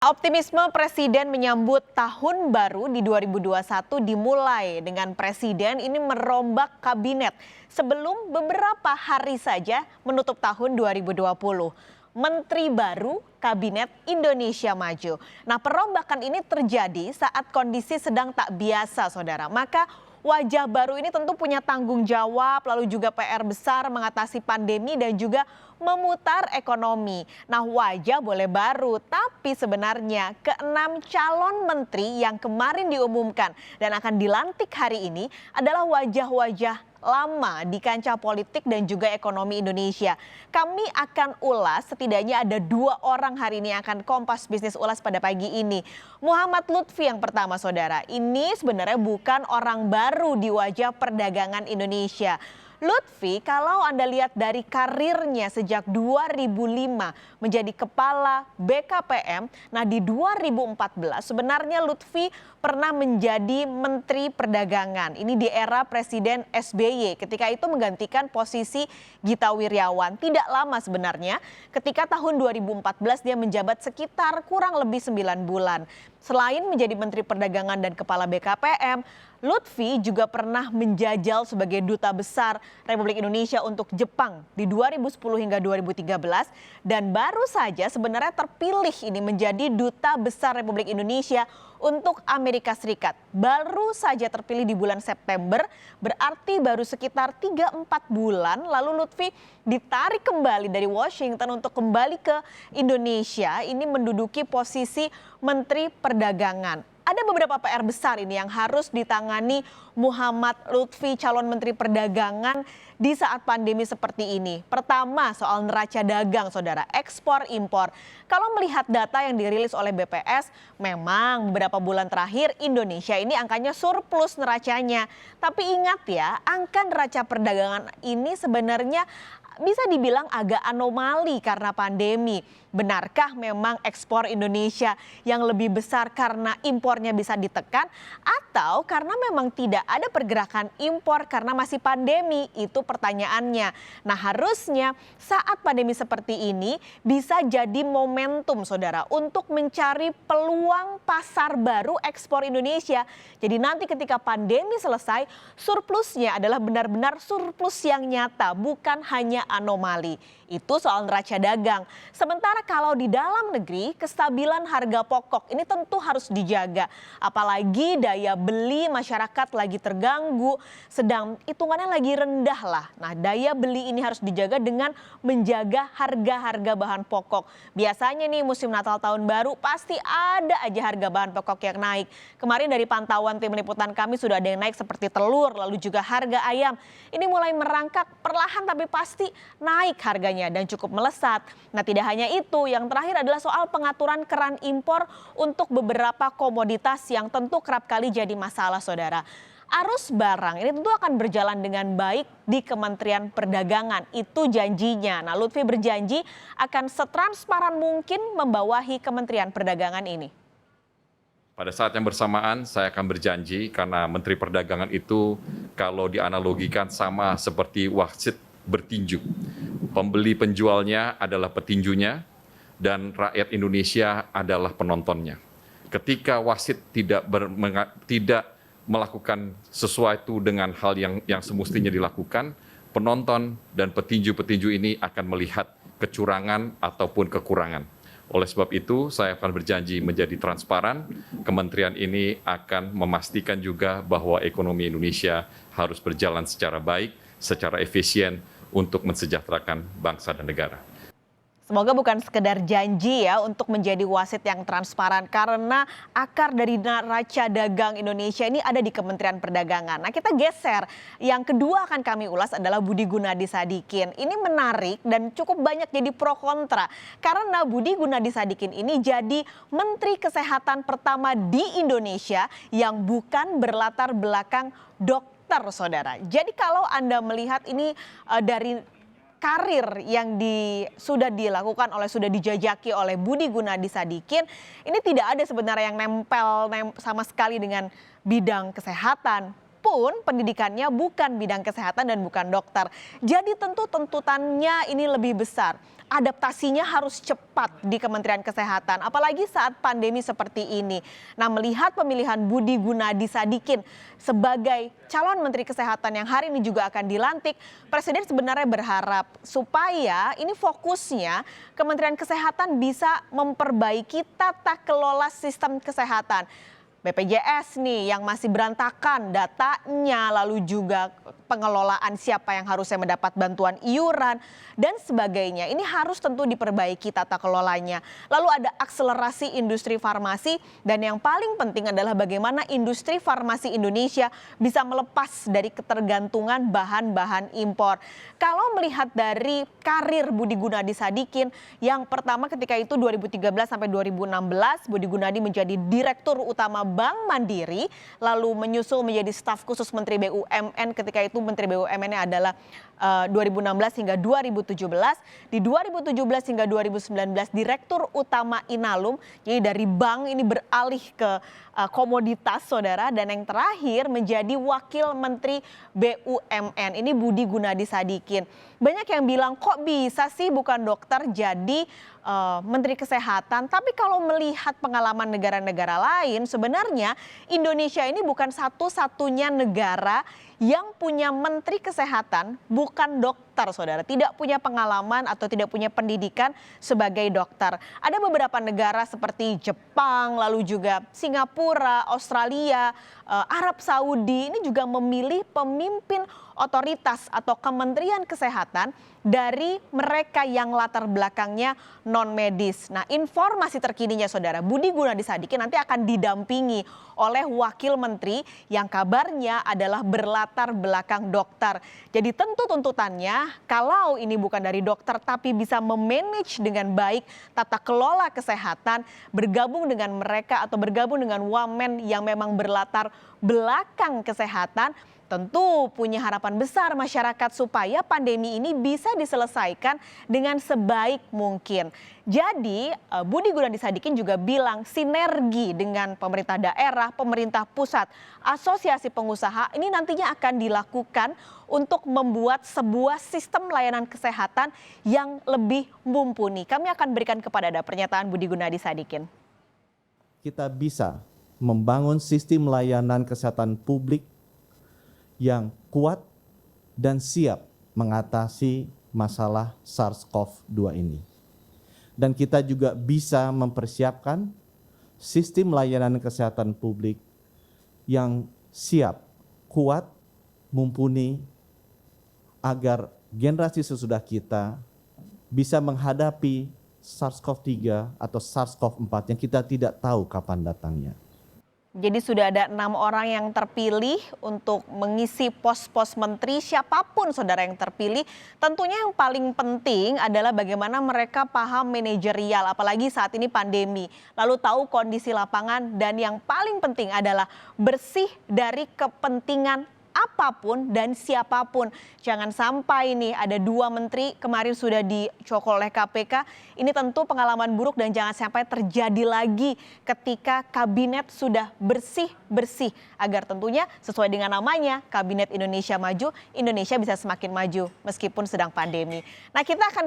Optimisme Presiden menyambut tahun baru di 2021 dimulai dengan Presiden ini merombak kabinet sebelum beberapa hari saja menutup tahun 2020. Menteri baru Kabinet Indonesia Maju. Nah, perombakan ini terjadi saat kondisi sedang tak biasa, Saudara. Maka wajah baru ini tentu punya tanggung jawab, lalu juga PR besar mengatasi pandemi dan juga memutar ekonomi. Nah, wajah boleh baru, tapi sebenarnya keenam calon menteri yang kemarin diumumkan dan akan dilantik hari ini adalah wajah-wajah lama di kancah politik dan juga ekonomi Indonesia. Kami akan ulas setidaknya ada 2 orang hari ini yang akan Kompas Bisnis ulas pada pagi ini. Muhammad Lutfi yang pertama, Saudara. Ini sebenarnya bukan orang baru di wajah perdagangan Indonesia. Lutfi, kalau Anda lihat dari karirnya sejak 2005 menjadi kepala BKPM, nah di 2014 sebenarnya Lutfi pernah menjadi Menteri Perdagangan. Ini di era Presiden SBY, ketika itu menggantikan posisi Gita Wirjawan. Tidak lama sebenarnya, ketika tahun 2014 dia menjabat sekitar kurang lebih 9 bulan. Selain menjadi Menteri Perdagangan dan Kepala BKPM, Lutfi juga pernah menjajal sebagai Duta Besar Republik Indonesia untuk Jepang di 2010 hingga 2013 dan baru saja sebenarnya terpilih ini menjadi Duta Besar Republik Indonesia untuk Amerika Serikat. Baru saja terpilih di bulan September, berarti baru sekitar 3-4 bulan lalu Lutfi ditarik kembali dari Washington untuk kembali ke Indonesia, ini menduduki posisi Menteri Perdagangan. Ada beberapa PR besar ini yang harus ditangani Muhammad Lutfi, calon Menteri Perdagangan di saat pandemi seperti ini. Pertama, soal neraca dagang, Saudara, ekspor impor. Kalau melihat data yang dirilis oleh BPS, memang beberapa bulan terakhir Indonesia ini angkanya surplus neracanya. Tapi ingat ya, angka neraca perdagangan ini sebenarnya bisa dibilang agak anomali karena pandemi. Benarkah memang ekspor Indonesia yang lebih besar karena impornya bisa ditekan atau karena memang tidak ada pergerakan impor karena masih pandemi? Itu pertanyaannya. Nah, harusnya saat pandemi seperti ini bisa jadi momentum, Saudara, untuk mencari peluang pasar baru ekspor Indonesia. Jadi nanti ketika pandemi selesai, surplusnya adalah benar-benar surplus yang nyata, bukan hanya anomali. Itu soal neraca dagang. Sementara kalau di dalam negeri, kestabilan harga pokok ini tentu harus dijaga. Apalagi daya beli masyarakat lagi terganggu, sedang hitungannya lagi rendah lah. Nah, daya beli ini harus dijaga dengan menjaga harga-harga bahan pokok. Biasanya nih musim Natal Tahun Baru pasti ada aja harga bahan pokok yang naik. Kemarin dari pantauan tim liputan kami sudah ada yang naik seperti telur, lalu juga harga ayam. Ini mulai merangkak perlahan tapi pasti naik harganya dan cukup melesat. Nah, tidak hanya itu, yang terakhir adalah soal pengaturan keran impor untuk beberapa komoditas yang tentu kerap kali jadi masalah, Saudara. Arus barang ini tentu akan berjalan dengan baik di Kementerian Perdagangan, itu janjinya. Nah, Lutfi berjanji akan setransparan mungkin membawahi Kementerian Perdagangan ini. Pada saat yang bersamaan saya akan berjanji karena Menteri Perdagangan itu kalau dianalogikan sama seperti wasit bertinju. Pembeli penjualnya adalah petinjunya dan rakyat Indonesia adalah penontonnya. Ketika wasit tidak melakukan sesuatu dengan hal yang semestinya dilakukan, penonton dan petinju-petinju ini akan melihat kecurangan ataupun kekurangan. Oleh sebab itu, saya akan berjanji menjadi transparan. Kementerian ini akan memastikan juga bahwa ekonomi Indonesia harus berjalan secara baik, secara efisien untuk mensejahterakan bangsa dan negara. Semoga bukan sekedar janji ya untuk menjadi wasit yang transparan karena akar dari neraca dagang Indonesia ini ada di Kementerian Perdagangan. Nah, kita geser. Yang kedua akan kami ulas adalah Budi Gunadi Sadikin. Ini menarik dan cukup banyak jadi pro kontra karena Budi Gunadi Sadikin ini jadi Menteri Kesehatan pertama di Indonesia yang bukan berlatar belakang dokter, Saudara. Jadi kalau Anda melihat ini dari karir yang sudah dilakukan sudah dijajaki oleh Budi Gunadi Sadikin, ini tidak ada sebenarnya yang nempel sama sekali dengan bidang kesehatan, meskipun pendidikannya bukan bidang kesehatan dan bukan dokter. Jadi tentu tuntutannya ini lebih besar. Adaptasinya harus cepat di Kementerian Kesehatan, apalagi saat pandemi seperti ini. Nah, melihat pemilihan Budi Gunadi Sadikin sebagai calon Menteri Kesehatan yang hari ini juga akan dilantik, Presiden sebenarnya berharap supaya ini fokusnya Kementerian Kesehatan bisa memperbaiki tata kelola sistem kesehatan. BPJS nih yang masih berantakan datanya, lalu juga pengelolaan siapa yang harusnya mendapat bantuan iuran dan sebagainya. Ini harus tentu diperbaiki tata kelolanya. Lalu ada akselerasi industri farmasi dan yang paling penting adalah bagaimana industri farmasi Indonesia bisa melepas dari ketergantungan bahan-bahan impor. Kalau melihat dari karir Budi Gunadi Sadikin, yang pertama ketika itu 2013 sampai 2016 Budi Gunadi menjadi Direktur Utama Bank Mandiri, lalu menyusul menjadi staf khusus Menteri BUMN. Ketika itu Menteri BUMN-nya adalah 2016 hingga 2017. Di 2017 hingga 2019 Direktur Utama Inalum. Jadi dari bank ini beralih ke komoditas, saudara. Dan yang terakhir menjadi Wakil Menteri BUMN. Ini Budi Gunadi Sadikin. Banyak yang bilang kok bisa sih bukan dokter jadi Menteri Kesehatan. Tapi kalau melihat pengalaman negara-negara lain, sebenarnya Indonesia ini bukan satu-satunya negara yang punya Menteri Kesehatan bukan dokter, saudara. Tidak punya pengalaman atau tidak punya pendidikan sebagai dokter. Ada beberapa negara seperti Jepang, lalu juga Singapura, Australia, Arab Saudi ini juga memilih pemimpin otoritas atau Kementerian Kesehatan dari mereka yang latar belakangnya non-medis. Nah, informasi terkininya, saudara, Budi Gunadi Sadikin nanti akan didampingi oleh wakil menteri yang kabarnya adalah berlatar belakang dokter. Jadi tentu tuntutannya kalau ini bukan dari dokter tapi bisa memanage dengan baik tata kelola kesehatan, bergabung dengan mereka atau bergabung dengan wamen yang memang berlatar belakang kesehatan, tentu punya harapan besar masyarakat supaya pandemi ini bisa diselesaikan dengan sebaik mungkin. Jadi Budi Gunadi Sadikin juga bilang sinergi dengan pemerintah daerah, pemerintah pusat, asosiasi pengusaha ini nantinya akan dilakukan untuk membuat sebuah sistem layanan kesehatan yang lebih mumpuni. Kami akan berikan kepada Anda pernyataan Budi Gunadi Sadikin. Kita bisa membangun sistem layanan kesehatan publik yang kuat dan siap mengatasi masalah SARS-CoV-2 ini. Dan kita juga bisa mempersiapkan sistem layanan kesehatan publik yang siap, kuat, mumpuni, agar generasi sesudah kita bisa menghadapi SARS-CoV-3 atau SARS-CoV-4 yang kita tidak tahu kapan datangnya. Jadi sudah ada 6 orang yang terpilih untuk mengisi pos-pos menteri, siapapun saudara yang terpilih. Tentunya yang paling penting adalah bagaimana mereka paham manajerial, apalagi saat ini pandemi. Lalu tahu kondisi lapangan dan yang paling penting adalah bersih dari kepentingan apapun dan siapapun. Jangan sampai nih ada 2 menteri kemarin sudah dicokol oleh KPK. Ini tentu pengalaman buruk dan jangan sampai terjadi lagi ketika kabinet sudah bersih-bersih. Agar tentunya sesuai dengan namanya, Kabinet Indonesia Maju, Indonesia bisa semakin maju meskipun sedang pandemi. Nah, kita akan